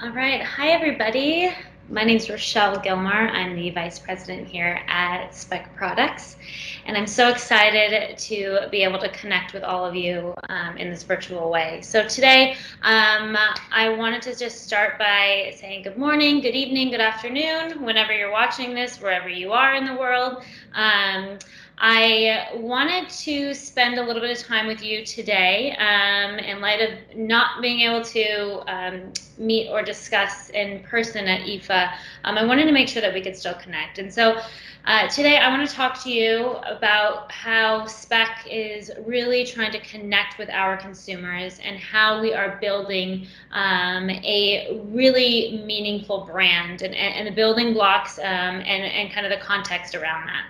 All right, hi everybody. My name is Rachele Gillmar. I'm the Vice President here at Speck Products, and I'm so excited to be able to connect with all of you in this virtual way. So today, I wanted to just start by saying good morning, good evening, good afternoon, whenever you're watching this, wherever you are in the world. I wanted to spend a little bit of time with you today in light of not being able to meet or discuss in person at IFA. I wanted to make sure that we could still connect. And so today I want to talk to you about how Speck is really trying to connect with our consumers and how we are building a really meaningful brand and the building blocks and kind of the context around that.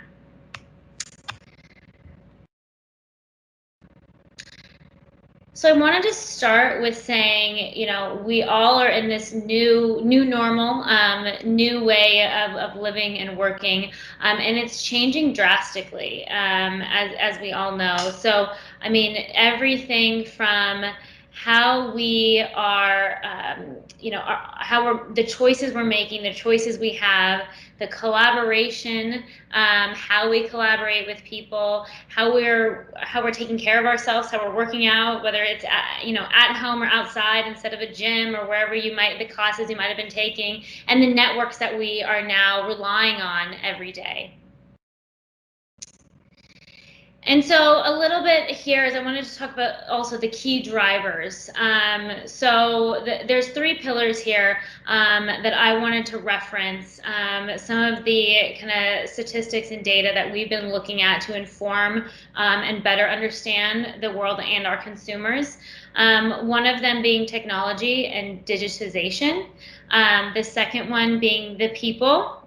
So I wanted to start with saying, you know, we all are in this new normal, new way of living and working, and it's changing drastically, as we all know. So, I mean, everything from how we are, you know, the choices we're making, the choices we have, the collaboration, how we collaborate with people, how we're taking care of ourselves, how we're working out, whether it's at home or outside instead of a gym or wherever the classes you might have been taking, and the networks that we are now relying on every day. And so a little bit here is I wanted to talk about also the key drivers. There's three pillars here that I wanted to reference. Some of the kind of statistics and data that we've been looking at to inform and better understand the world and our consumers. One of them being technology and digitization. The second one being the people.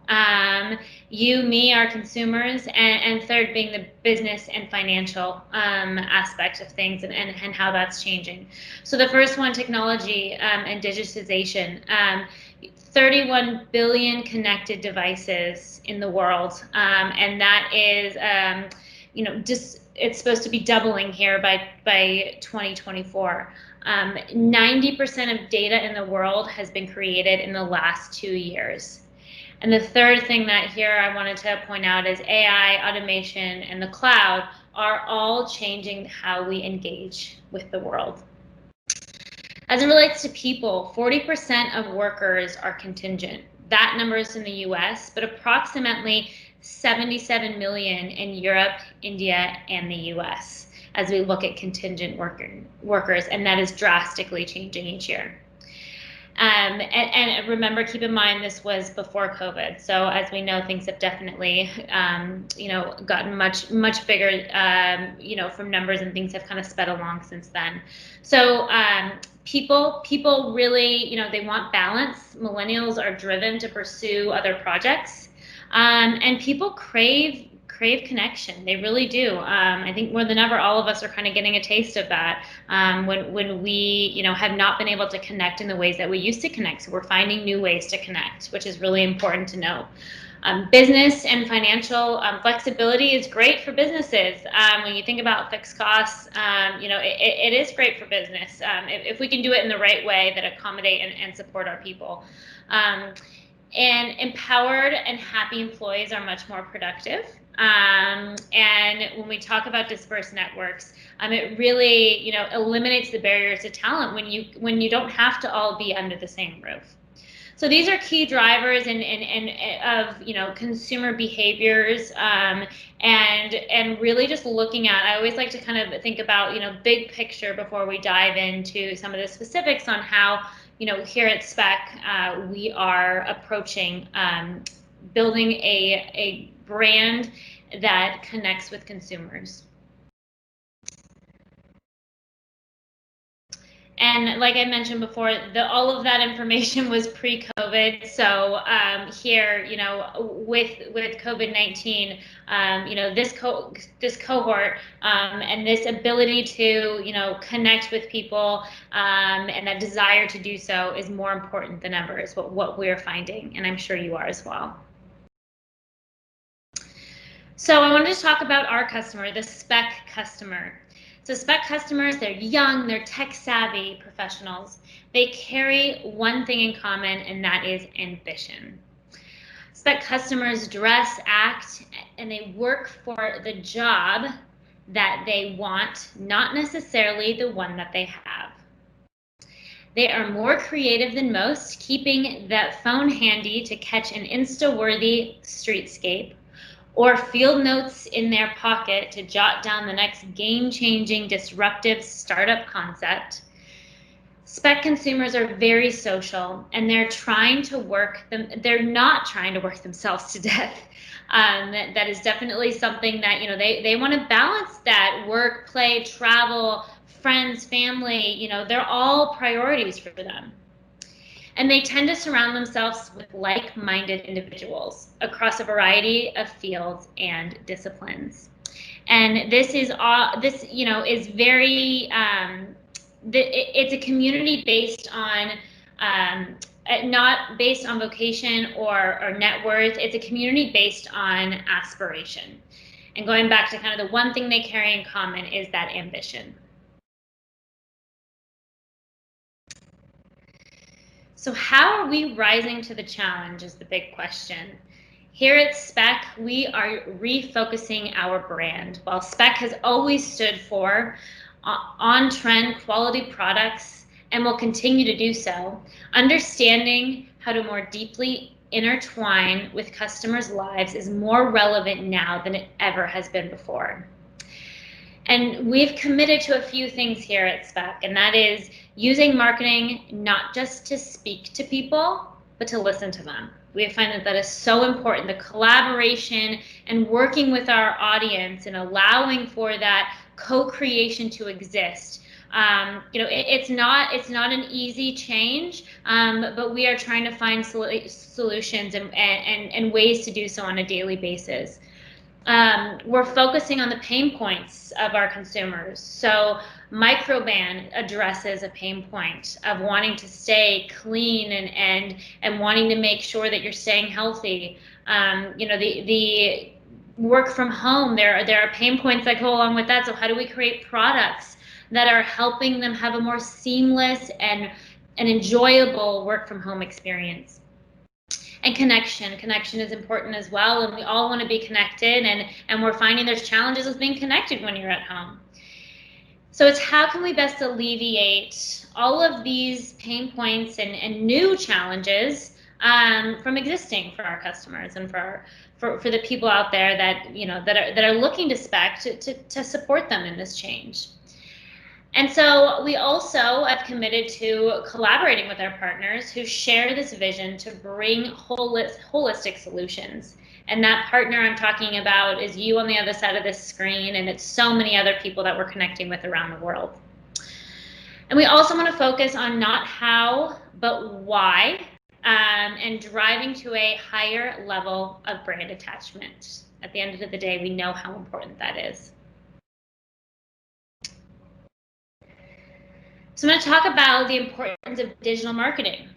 You, me, our consumers, and third being the business and financial aspect of things and how that's changing. So the first one, technology and digitization. 31 billion connected devices in the world, and that is, it's supposed to be doubling here by 2024. 90% of data in the world has been created in the last 2 years. And the third thing that here I wanted to point out is AI, automation, and the cloud are all changing how we engage with the world. As it relates to people, 40% of workers are contingent. That number is in the US, but approximately 77 million in Europe, India, and the US as we look at contingent workers, and that is drastically changing each year. And remember, keep in mind, this was before COVID. So as we know, things have definitely, gotten much bigger, from numbers, and things have kind of sped along since then. So people really, they want balance. Millennials are driven to pursue other projects, and people crave connection. They really do. I think more than ever, all of us are kind of getting a taste of that when we, have not been able to connect in the ways that we used to connect. So we're finding new ways to connect, which is really important to know. Business and financial flexibility is great for businesses. When you think about fixed costs, it is great for business if we can do it in the right way that accommodate and support our people. And empowered and happy employees are much more productive. And when we talk about dispersed networks, it really, eliminates the barriers to talent when you don't have to all be under the same roof. So these are key drivers of consumer behaviors, and really just looking at. I always like to kind of think about big picture before we dive into some of the specifics on how here at Speck we are approaching building a brand that connects with consumers. And like I mentioned before, all of that information was pre-COVID. So here, with COVID-19, this cohort and this ability to connect with people and that desire to do so is more important than ever. Is what we're finding, and I'm sure you are as well. So I wanted to talk about our customer, the Speck customer. So Speck customers, they're young, they're tech-savvy professionals. They carry one thing in common, and that is ambition. Speck customers dress, act, and they work for the job that they want, not necessarily the one that they have. They are more creative than most, keeping that phone handy to catch an Insta-worthy streetscape, or field notes in their pocket to jot down the next game-changing, disruptive startup concept. Speck consumers are very social, and they're not trying to work themselves to death. That is definitely something that, they want to balance that work, play, travel, friends, family, they're all priorities for them. And they tend to surround themselves with like-minded individuals across a variety of fields and disciplines. And this is very, it's a community based on, not based on vocation or net worth. It's a community based on aspiration. And going back to kind of the one thing they carry in common is that ambition. So how are we rising to the challenge is the big question. Here at Speck, we are refocusing our brand. While Speck has always stood for on-trend quality products and will continue to do so, understanding how to more deeply intertwine with customers' lives is more relevant now than it ever has been before. And we've committed to a few things here at Speck, and that is using marketing not just to speak to people, but to listen to them. We find that that is so important, the collaboration and working with our audience and allowing for that co-creation to exist. It's not an easy change, but we are trying to find solutions and ways to do so on a daily basis. We're focusing on the pain points of our consumers. So Microban addresses a pain point of wanting to stay clean and wanting to make sure that you're staying healthy. The work from home, there are pain points that go along with that. So how do we create products that are helping them have a more seamless and an enjoyable work from home experience? And connection is important as well, and we all want to be connected, and we're finding there's challenges with being connected when you're at home. So it's how can we best alleviate all of these pain points and new challenges from existing for our customers and for the people out there that are looking to Speck to support them in this change. And so we also have committed to collaborating with our partners who share this vision to bring holistic solutions. And that partner I'm talking about is you on the other side of this screen, and it's so many other people that we're connecting with around the world. And we also want to focus on not how, but why, and driving to a higher level of brand attachment. At the end of the day, we know how important that is. So I'm going to talk about the importance of digital marketing.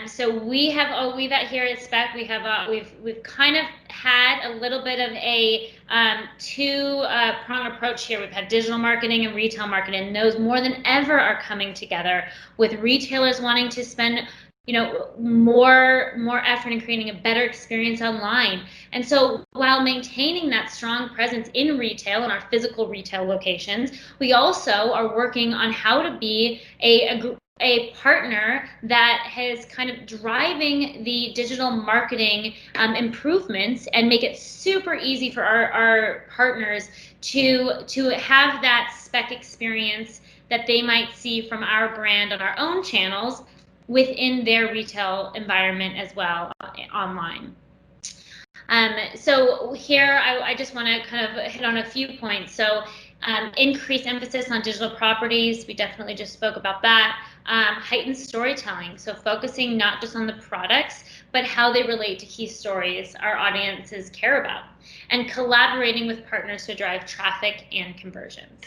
So we've at here at Speck, we've kind of had a little bit of a two-pronged approach here. We've had digital marketing and retail marketing, and those more than ever are coming together, with retailers wanting to spend more effort in creating a better experience online. And so while maintaining that strong presence in retail, in our physical retail locations, we also are working on how to be a partner that has kind of driving the digital marketing improvements and make it super easy for our partners to have that Speck experience that they might see from our brand on our own channels within their retail environment as well online. So here I just want to kind of hit on a few points. So increased emphasis on digital properties, we definitely just spoke about that. Heightened storytelling, so focusing not just on the products, but how they relate to key stories our audiences care about, and collaborating with partners to drive traffic and conversions.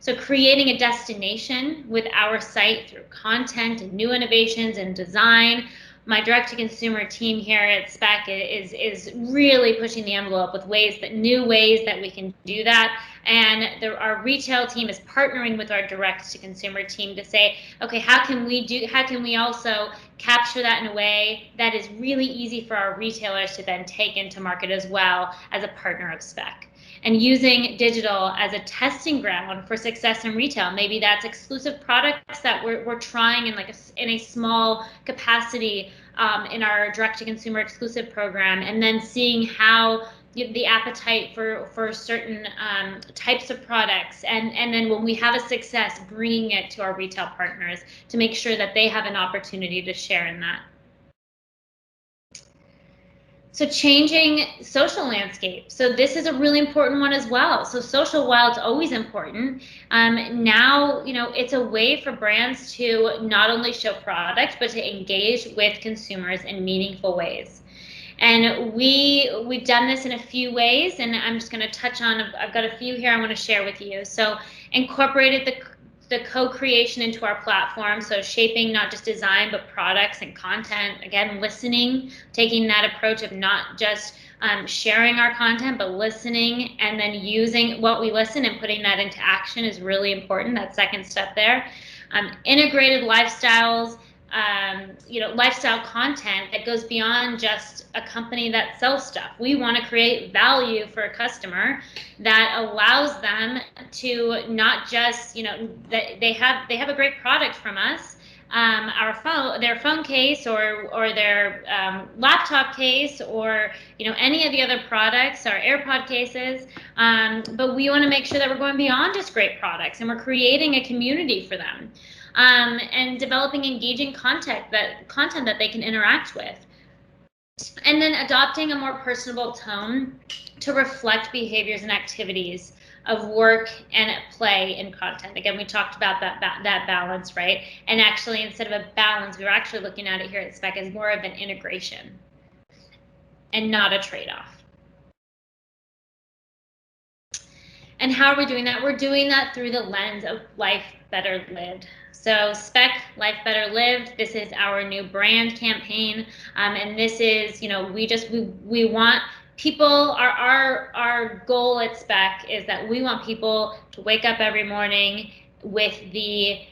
So creating a destination with our site through content and new innovations and design. My direct-to-consumer team here at Speck is really pushing the envelope with new ways that we can do that. And our retail team is partnering with our direct-to-consumer team to say, okay, how can we also capture that in a way that is really easy for our retailers to then take into market as well as a partner of Speck? And using digital as a testing ground for success in retail. Maybe that's exclusive products that we're trying in a small capacity in our direct-to-consumer exclusive program, and then seeing how the appetite for certain types of products, and then when we have a success, bringing it to our retail partners to make sure that they have an opportunity to share in that. So changing social landscape. So this is a really important one as well. So social, while it's always important, now it's a way for brands to not only show product, but to engage with consumers in meaningful ways. And we've done this in a few ways, and I'm just going to touch on. I've got a few here I want to share with you. So incorporated the co-creation into our platform, so shaping not just design but products and content. Again, listening, taking that approach of not just sharing our content, but listening, and then using what we listen and putting that into action is really important. That second step there. Integrated lifestyles. Lifestyle content that goes beyond just a company that sells stuff. We want to create value for a customer that allows them to not just, they have a great product from us, their phone case or their laptop case, or any of the other products, our AirPod cases, but we want to make sure that we're going beyond just great products, and we're creating a community for them. And developing engaging content that they can interact with. And then adopting a more personable tone to reflect behaviors and activities of work and play in content. Again, we talked about that balance, right? And actually, instead of a balance, we were actually looking at it here at Speck as more of an integration and not a trade-off. And how are we doing that? We're doing that through the lens of life better lived. So Speck, Life Better Lived, this is our new brand campaign. And this is, we want people, our goal at Speck is that we want people to wake up every morning with the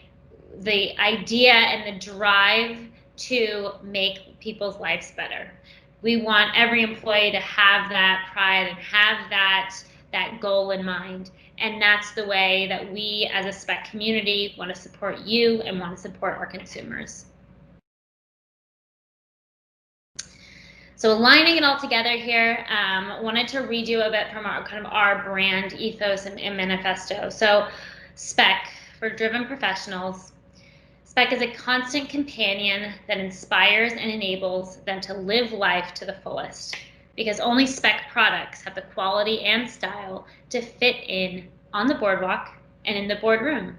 idea and the drive to make people's lives better. We want every employee to have that pride and have that goal in mind. And that's the way that we as a Speck community want to support you and want to support our consumers. So aligning it all together here, wanted to read you a bit from our brand ethos and manifesto. So Speck, for driven professionals, Speck is a constant companion that inspires and enables them to live life to the fullest, because only Speck products have the quality and style to fit in on the boardwalk and in the boardroom.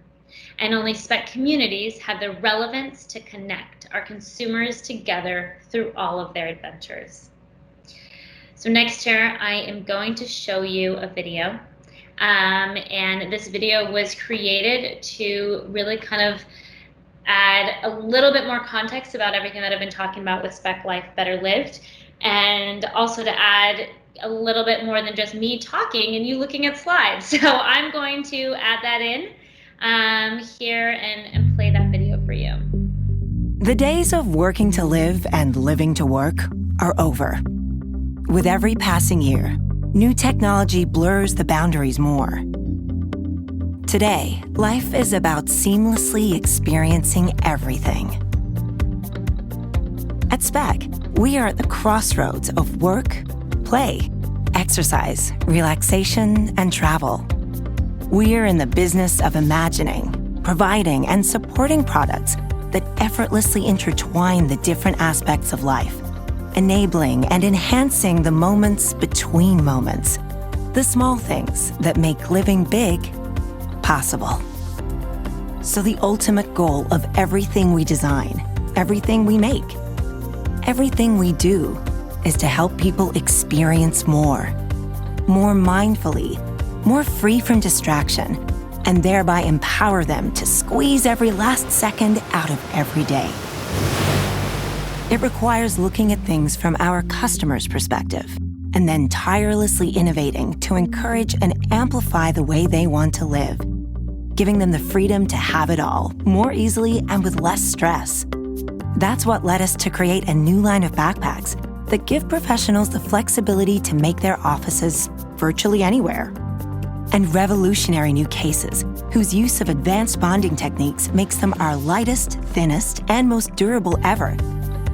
And only Speck communities have the relevance to connect our consumers together through all of their adventures. So next here, I am going to show you a video. And this video was created to really kind of add a little bit more context about everything that I've been talking about with Speck Life Better Lived, and also to add a little bit more than just me talking and you looking at slides. So I'm going to add that in here and play that video for you. The days of working to live and living to work are over. With every passing year, new technology blurs the boundaries more. Today, life is about seamlessly experiencing everything. At Speck, we are at the crossroads of work, play, exercise, relaxation, and travel. We're in the business of imagining, providing, and supporting products that effortlessly intertwine the different aspects of life, enabling and enhancing the moments between moments, the small things that make living big possible. So the ultimate goal of everything we design, everything we make, everything we do is to help people experience more mindfully, more free from distraction, and thereby empower them to squeeze every last second out of every day. It requires looking at things from our customer's perspective, and then tirelessly innovating to encourage and amplify the way they want to live, giving them the freedom to have it all more easily and with less stress. That's what led us to create a new line of backpacks that give professionals the flexibility to make their offices virtually anywhere. And revolutionary new cases, whose use of advanced bonding techniques makes them our lightest, thinnest, and most durable ever.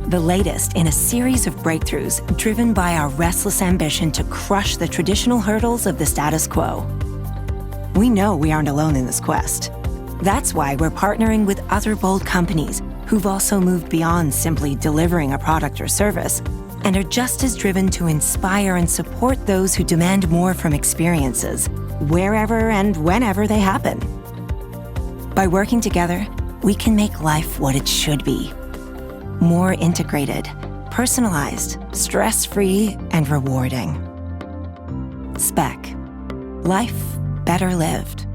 The latest in a series of breakthroughs driven by our restless ambition to crush the traditional hurdles of the status quo. We know we aren't alone in this quest. That's why we're partnering with other bold companies who've also moved beyond simply delivering a product or service and are just as driven to inspire and support those who demand more from experiences, wherever and whenever they happen. By working together, we can make life what it should be. More integrated, personalized, stress-free, and rewarding. Speck. Life better lived.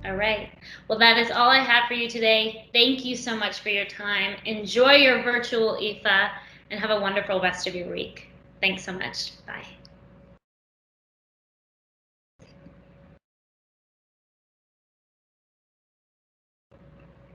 All right. Well, that is all I have for you today. Thank you so much for your time. Enjoy your virtual IFA and have a wonderful rest of your week. Thanks so much. Bye.